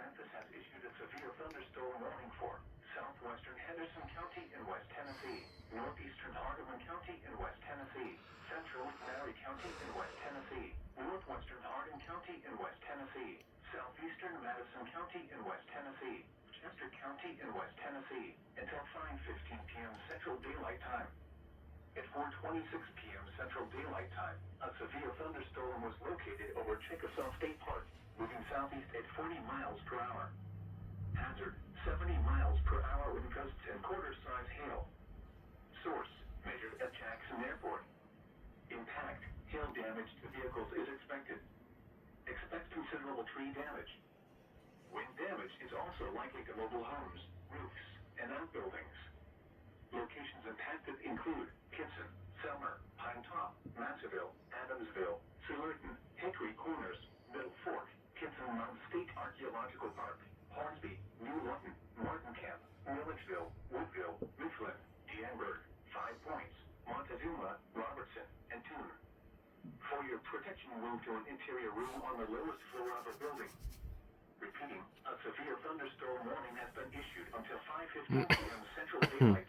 Memphis has issued a severe thunderstorm warning for southwestern Henderson County in West Tennessee, northeastern Hardeman County in West Tennessee, central McNairy County in West Tennessee, northwestern Hardin County in West Tennessee, southeastern Madison County in West Tennessee, Chester County in West Tennessee, until 5:15 p.m. Central Daylight Time. At 4:26 p.m. Central Daylight Time, a severe thunderstorm was located over Chickasaw State Park, moving southeast at 40 miles per hour. Hazard, 70 miles per hour wind gusts and quarter-size hail. Source, measured at Jackson Airport. Impact, hail damage to vehicles is expected. Expect considerable tree damage. Wind damage is also likely to mobile homes, roofs, and outbuildings. Locations impacted include Kitson, Selmer, Pine Top, Massaville, Adamsville, Sillerton, Hickory Corners, Middle Fork, Kitson Mountain State Archaeological Park, Hornsby, New Lutton, Martin Camp, Milledgeville, Woodville, Mifflin, Deanburg, Five Points, Montezuma, Robertson, and Tune. For your protection, move to an interior room on the lowest floor of a building. Repeating, a severe thunderstorm warning has been issued until 5:15 p.m. Central Daylight